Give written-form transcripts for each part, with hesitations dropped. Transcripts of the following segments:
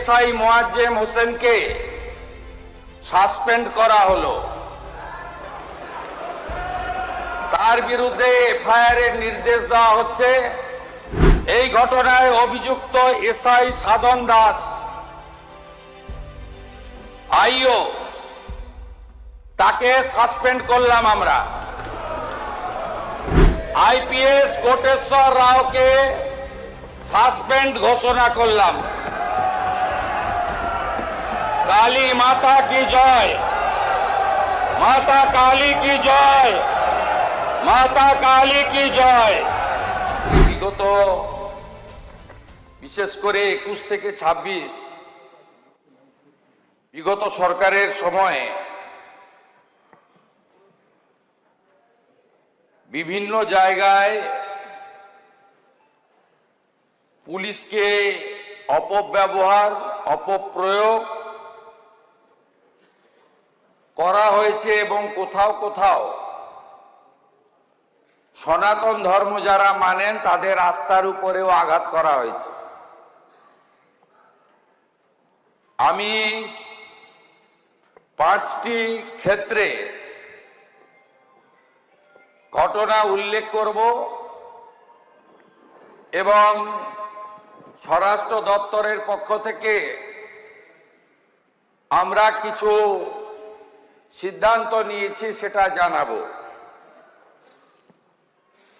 ASI Moazzem হোসেনকে suspend করা হলো। তার বিরুদ্ধে এফআইআর এর নির্দেশ দেওয়া হচ্ছে। এই ঘটনায় অভিযুক্ত এসআই সাধন দাস আইও তাকে সাসপেন্ড করলাম আমরা। আইপিএস কোটেশ্বর রাওকে সাসপেন্ড ঘোষণা করলাম। কালী মাতা কি জয়, মাতা কালী কি জয়, মাতা কালী কি জয়। বিগত বিশেষ করে 21 থেকে 26 বিগত সরকারের সময়ে বিভিন্ন জায়গায় পুলিশকে অপব্যবহার, অপপ্রয়োগ করা হয়েছে এবং কোথাও কোথাও সনাতন ধর্ম যারা মানেন তাদের আস্থার উপরেও আঘাত করা হয়েছে। আমি 5টি ক্ষেত্রে ঘটনা উল্লেখ করব এবং স্বরাষ্ট্র দপ্তরের পক্ষ থেকে আমরা কিছু সিদ্ধান্ত নিয়েছি সেটা জানাবো।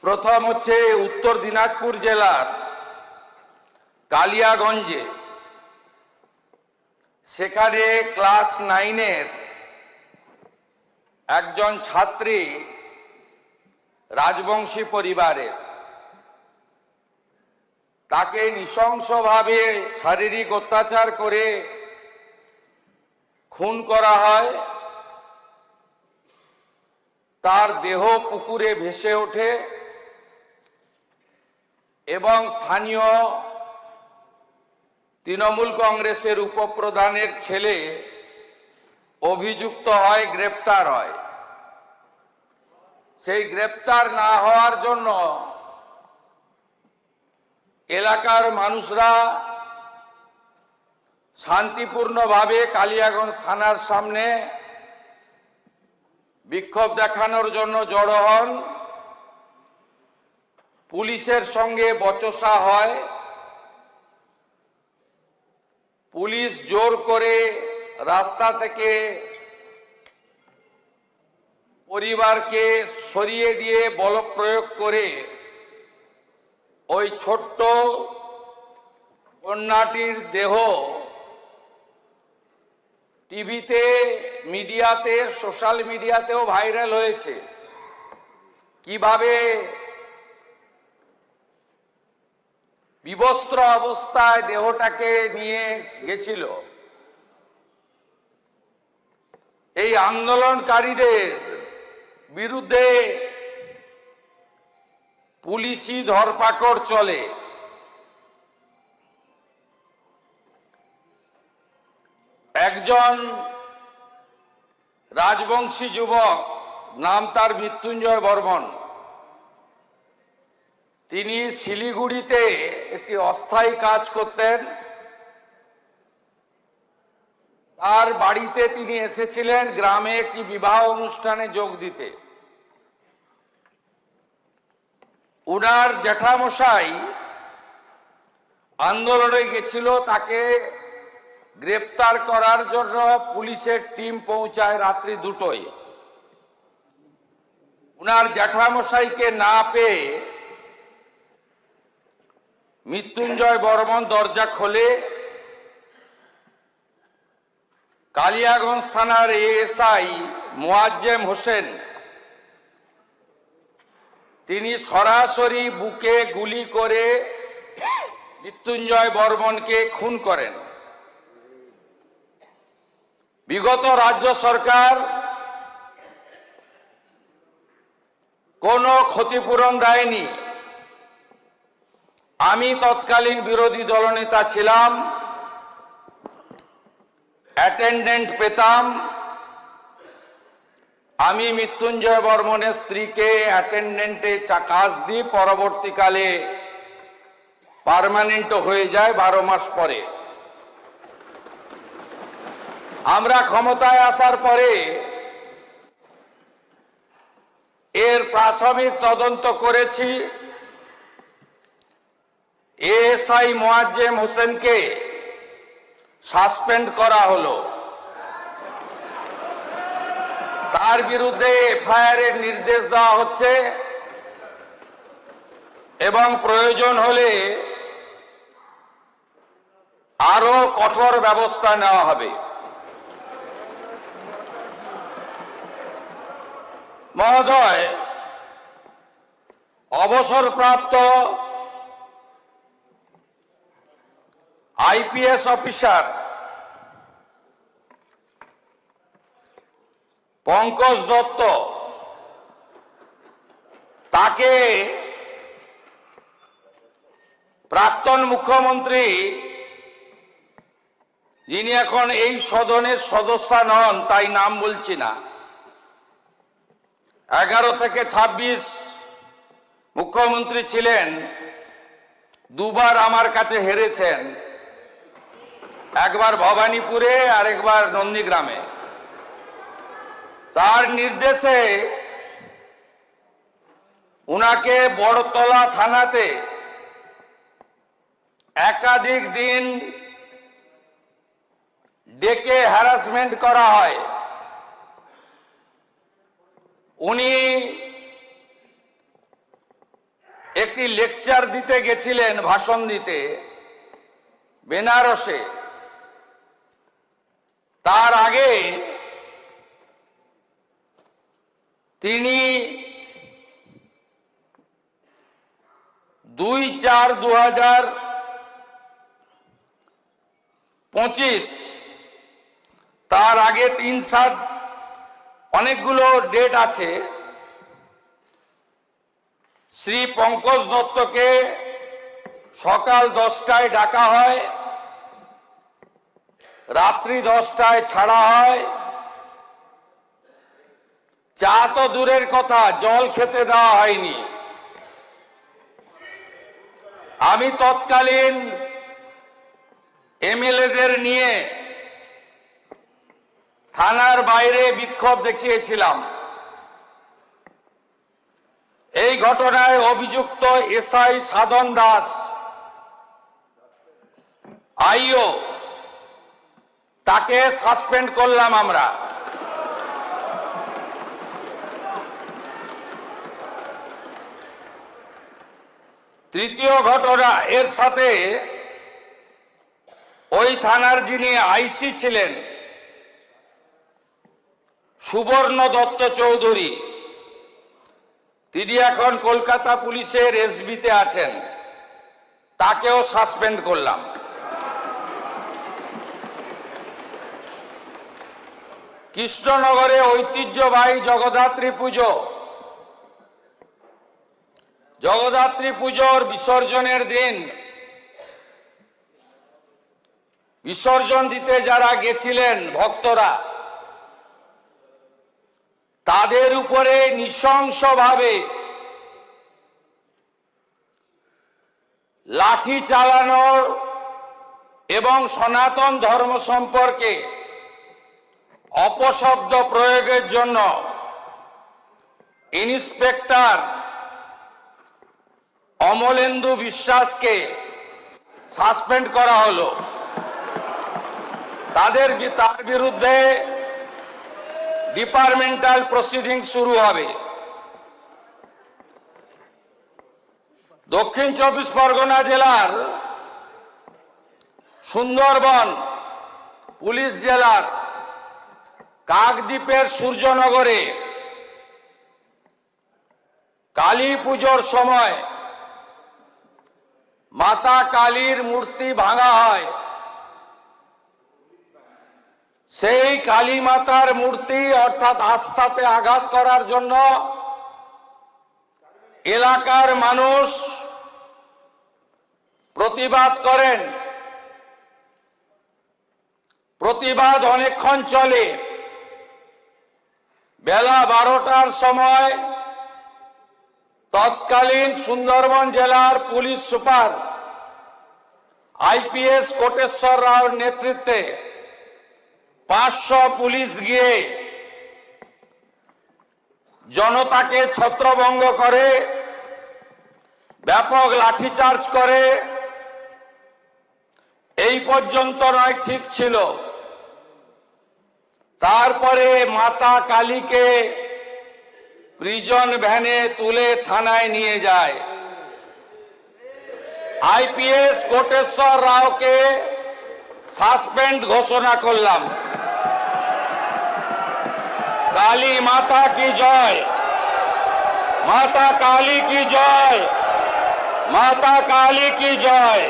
প্রথম হচ্ছে উত্তর দিনাজপুর জেলার কালিয়াগঞ্জে, সেখানে ক্লাস 9-এর একজন ছাত্রী রাজবংশী পরিবারের, তাকে নৃশংসভাবে শারীরিক অত্যাচার করে খুন করা হয়। তার দেহ পুকুরে ভেসে ওঠে এবং স্থানীয় তৃণমূল কংগ্রেসের উপপ্রধানের ছেলে অভিযুক্ত হয়, গ্রেপ্তার হয়। সেই গ্রেপ্তার না হওয়ার জন্য এলাকার মানুষরা শান্তিপূর্ণভাবে কালিয়াগঞ্জ থানার সামনে বিক্ষোভ দেখানোর জন্য জড়ো হন। পুলিশের সঙ্গে বচসা হয়। পুলিশ জোর করে রাস্তা থেকে পরিবারকে সরিয়ে দিয়ে বলপ্রয়োগ করে ওই ছোট্ট কন্যাটির দেহ টিভিতে, মিডিয়াতে, সোশ্যাল মিডিয়াতেও ভাইরাল হয়েছে। কিভাবে বিবস্ত্র অবস্থায় দেহটাকে নিয়ে গেছিল। এই আন্দোলনকারীদের বিরুদ্ধে পুলিশি ধরপাকড় চলে। একজন রাজবংশী যুবক, নাম তার মৃত্যুঞ্জয় বর্মন, তিনি শিলিগুড়িতে একটি অস্থায়ী কাজ করতেন। তার বাড়িতে তিনি এসেছিলেন গ্রামে একটি বিবাহ অনুষ্ঠানে যোগ দিতে। উনার জ্যাঠামশাই আন্দোলনে গেছিল, তাকে গ্রেপ্তার করার জন্য পুলিশের টিম পৌঁছায় রাত্রি 2টোয়। উনার জ্যাঠামশাইকে না পেয়ে মৃত্যুঞ্জয় বর্মন দরজা খোলে। কালিয়াগঞ্জ থানার এএসআই মোয়াজ্জেম হোসেন তিনি সরাসরি বুকে গুলি করে মৃত্যুঞ্জয় বর্মনকে খুন করেন। বিগত রাজ্য সরকার কোনো ক্ষতিপূরণ দেয়নি। আমি তৎকালীন বিরোধী দলনেতা ছিলাম, অ্যাটেন্ডেন্ট পেতাম। আমি মৃত্যুঞ্জয় বর্মনের স্ত্রীকে অ্যাটেন্ডেন্টে কাজ দিই, পরবর্তীকালে পার্মানেন্ট হয়ে যায় 12 মাস পরে। আমরা ক্ষমতায় আসার পরে এর প্রাথমিক তদন্ত করেছি। এএসআই মোয়াজ্জেম হোসেনকে সাসপেন্ড করা হলো, তার বিরুদ্ধে এফআইআর এর নির্দেশ দেওয়া হচ্ছে এবং প্রয়োজন হলে আরো কঠোর ব্যবস্থা নেওয়া হবে। মহোদয়, অবসরপ্রাপ্ত আইপিএস অফিসার পঙ্কজ দত্ত, তাকে প্রাক্তন মুখ্যমন্ত্রী, যিনি এখন এই সদনের সদস্য নন তাই নাম বলছি না, 11 থেকে 26 মুখ্যমন্ত্রী ছিলেন, দুবার আমার কাছে হেরেছেন, একবার ভবানীপুরে আর একবার নন্দীগ্রামে। তার নির্দেশে উনাকে বড়তলা থানাতে একাধিক দিন ডেকে হ্যারাসমেন্ট করা হয়। উনি একটি লেকচার দিতে গেছিলেন, ভাষণ দিতে বেনারসে। তার আগে তিনি 2/4/2025, তার আগে 3/7, অনেকগুলো ডেট আছে, শ্রী পঙ্কজ দত্তকে সকাল 10টায় ডাকা হয়, রাত্রি 10টায় ছাড়া হয়। চা তো দূরের কথা, জল খেতে দেওয়া হয়নি। আমি তৎকালীন এমএলএদের নিয়ে থানার বাইরে বিক্ষোভ দেখিয়েছিলাম। এই ঘটনায় অভিযুক্ত এসআই সাধন দাস, আইও, তাকে সাসপেন্ড করলাম আমরা। তৃতীয় ঘটনা, এর সাথে ওই থানার যিনি আইসি ছিলেন সুবর্ণ দত্ত চৌধুরী, তিনি এখন কলকাতা পুলিশের এসবিতে আছেন, তাকেও সাসপেন্ড করলাম। কৃষ্ণনগরে ঐতিহ্যবাহী জগদ্ধাত্রী পুজো, জগদ্ধাত্রী পুজোর বিসর্জনের দিন বিসর্জন দিতে যারা গেছিলেন ভক্তরা, তাদের উপরে নৃশংসভাবে লাঠি চালানোর এবং সনাতন ধর্ম সম্পর্কে অপশব্দ প্রয়োগের জন্য ইন্সপেক্টর অমলেন্দু বিশ্বাসকে সাসপেন্ড করা হলো। তার বিরুদ্ধে ডিপার্টমেন্টাল প্রসিডিং শুরু হবে। দক্ষিণ 24 পরগনা জেলার সুন্দরবন পুলিশ জেলার কাকদ্বীপের সূর্যনগরে কালী পুজোর সময় মাতা কালীর মূর্তি ভাঙা হয়। সেই কালী মাতার মূর্তি অর্থাৎ আস্থাতে আঘাত করার জন্য এলাকার মানুষ প্রতিবাদ করেন। প্রতিবাদ অনেকক্ষণ চলে। বেলা 12টার সময় তৎকালীন সুন্দরবন জেলার পুলিশ সুপার আইপিএস কোটেশ্বর রাওর নেতৃত্বে 500 পুলিশ গিয়ে জনতাকে ছত্রভঙ্গ করে, ব্যাপক লাঠিচার্জ করে। এই পর্যন্ত নয়, ঠিক ছিল। তারপরে মাতা কালীকে প্রিজন ভ্যানে তুলে থানায় নিয়ে যায়। আইপিএস কোটেশ্বর রাওকে সাসপেন্ড ঘোষণা করলাম। কালী মাতা কি জয়, মাতা কালী কি জয়, মাতা কালী কি জয়।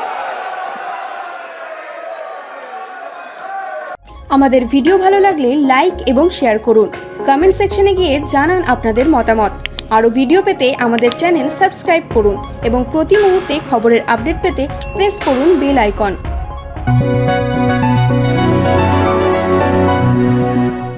আমাদের ভিডিও ভালো লাগলে লাইক এবং শেয়ার করুন। কমেন্ট সেকশনে গিয়ে জানান আপনাদের মতামত। আরও ভিডিও পেতে আমাদের চ্যানেল সাবস্ক্রাইব করুন এবং প্রতি মুহূর্তে খবরের আপডেট পেতে প্রেস করুন বেল আইকন।